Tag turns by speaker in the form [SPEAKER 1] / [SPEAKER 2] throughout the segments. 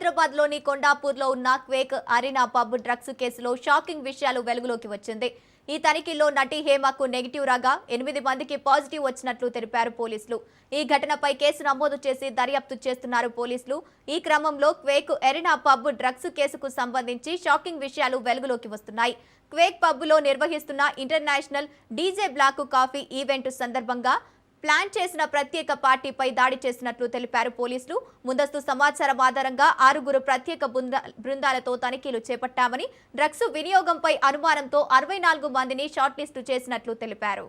[SPEAKER 1] హైదరాబాద్ లోని కొండాపూర్లో ఉన్న quake Arena pub drugs కేసులో షాకింగ్ విషయాలు వెలుగులోకి వచ్చింది. ఈ తనిఖీల్లో నటి హేమకు నెగిటివ్ రాగా 8 మందికి పాజిటివ్ వచ్చినట్లు తెలిపారు పోలీసులు. ఈ ఘటనపై కేసు నమోదు చేసి దర్యాప్తు చేస్తున్నారు పోలీసులు. ఈ క్రమంలో క్వేక్ అరీనా పబ్ డ్రగ్స్ కేసుకు సంబంధించి షాకింగ్ విషయాలు వెలుగులోకి వస్తున్నాయి. క్వేక్ పబ్లో నిర్వహిస్తున్న international DJ Black Coffee event సందర్భంగా ప్లాన్ చేసిన ప్రత్యేక పార్టీపై దాడి చేసినట్లు తెలిపారు పోలీసులు. ముందస్తు సమాచారం ఆధారంగా 6 ప్రత్యేక బృందాలతో తనిఖీలు చేపట్టామని, డ్రగ్స్ వినియోగంపై అనుమానంతో 64 మందిని షార్ట్ లిస్టు చేసినట్లు తెలిపారు.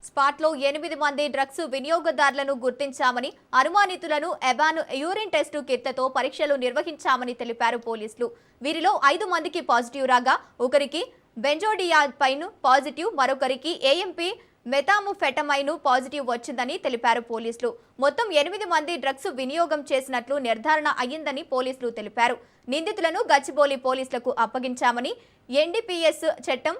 [SPEAKER 1] స్పాట్లో 8 మంది డ్రగ్స్ వినియోగదారులను గుర్తించామని, అనుమానితులను ఎబాన్ యూరిన్ టెస్టు కిట్లతో పరీక్షలు నిర్వహించామని తెలిపారు పోలీసులు. వీరిలో 5 మందికి పాజిటివ్ రాగా, ఒకరికి బెంజోడియాజపైన్ పాజిటివ్, మరొకరికి ఏఎంపీ మెథాంఫెటమైన్ పాజిటివ్ వచ్చిందని తెలిపారు పోలీసులు. మొత్తం 8 మంది డ్రగ్స్ వినియోగం చేసినట్లు నిర్ధారణ అయ్యిందని పోలీసులు తెలిపారు. నిందితులను గచ్చిబౌలి పోలీసులకు అప్పగించామని, ఎన్డీపీఎస్ చట్టం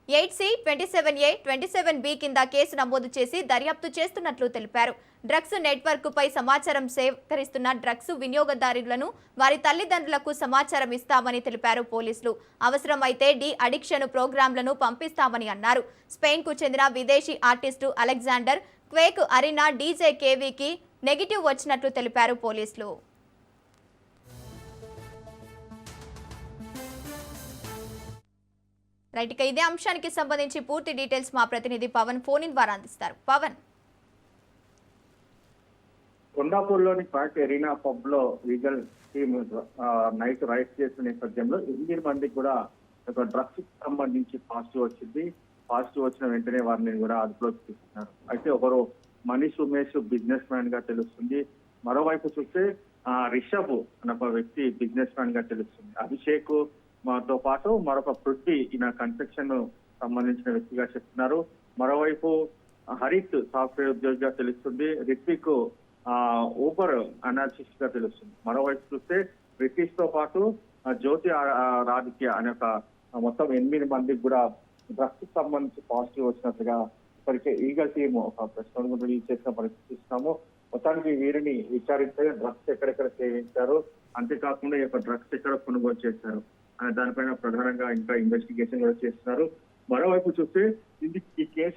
[SPEAKER 1] 8C, 27A, 27B కింద కేసు నమోదు చేసి దర్యాప్తు చేస్తున్నట్లు తెలిపారు. డ్రగ్స్ నెట్వర్క్ పై సమాచారం సేకరిస్తున్న డ్రగ్స్ వినియోగదారులను వారి తల్లిదండ్రులకు సమాచారం ఇస్తామని తెలిపారు పోలీసులు. అవసరమైతే డి అడిక్షన్ ప్రోగ్రాంలను పంపిస్తామని అన్నారు. స్పెయిన్ కు చెందిన విదేశీ ఆర్టిస్టు అలెగ్జాండర్ క్వేక్ అరీనా డీజే కేవీకి నెగిటివ్ వచ్చినట్లు తెలిపారు పోలీసులు. రైట్, ఇక ఇదే అంశానికి సంబంధించి పూర్తి డీటెయిల్స్ మా ప్రతినిధి పవన్ ఫోన్ ఇన్ ద్వారా అందిస్తారు. పవన్.
[SPEAKER 2] కొండాపూర్లోని క్వేక్ అరీనా పబ్ లో లీగల్ టీమ్ నైట్ రైడ్ చేసిన నేపథ్యంలో 8 మందికి కూడా డ్రగ్స్ సంబంధించి పాజిటివ్ వచ్చింది. పాజిటివ్ వచ్చిన వెంటనే వారిని కూడా అదుపులోకి తీసుకున్నారు. అయితే ఒకరు మనీష్ ఉమేష్ బిజినెస్ మ్యాన్ గా తెలుస్తుంది. మరోవైపు చూస్తే రిషబ్ అనే ఒక వ్యక్తి బిజినెస్ మ్యాన్ గా తెలుస్తుంది. అభిషేక్ తో పాటు మరొక పృథ్వీ ఈయన కన్స్ట్రక్షన్ సంబంధించిన వ్యక్తిగా చెప్తున్నారు. మరోవైపు హరిత్ సాఫ్ట్వేర్ ఉద్యోగిగా తెలుస్తుంది. రిత్విక్ ఊబర్ అనాలిసిస్ట్ గా తెలుస్తుంది. మరోవైపు చూస్తే రితీష్ తో పాటు జ్యోతి రాధిక్య అనే ఒక మొత్తం 8 మందికి కూడా డ్రగ్స్ సంబంధించి పాజిటివ్ వచ్చినట్లుగా ఇప్పటికే ఈగల్ టీమ్ ఒక ప్రెస్ కాన్ఫరెన్స్ రిలీజ్ చేసిన పరిస్థితి ఇస్తున్నాము. మొత్తానికి వీరిని విచారించగా డ్రగ్స్ ఎక్కడెక్కడ సేవించారు, అంతేకాకుండా ఈ యొక్క డ్రగ్స్ ఎక్కడ కొనుగోలు చేశారు అనే దానిపైన ప్రధానంగా ఇంకా ఇన్వెస్టిగేషన్ కూడా చేస్తున్నారు. మరోవైపు చూస్తే ఈ కేసు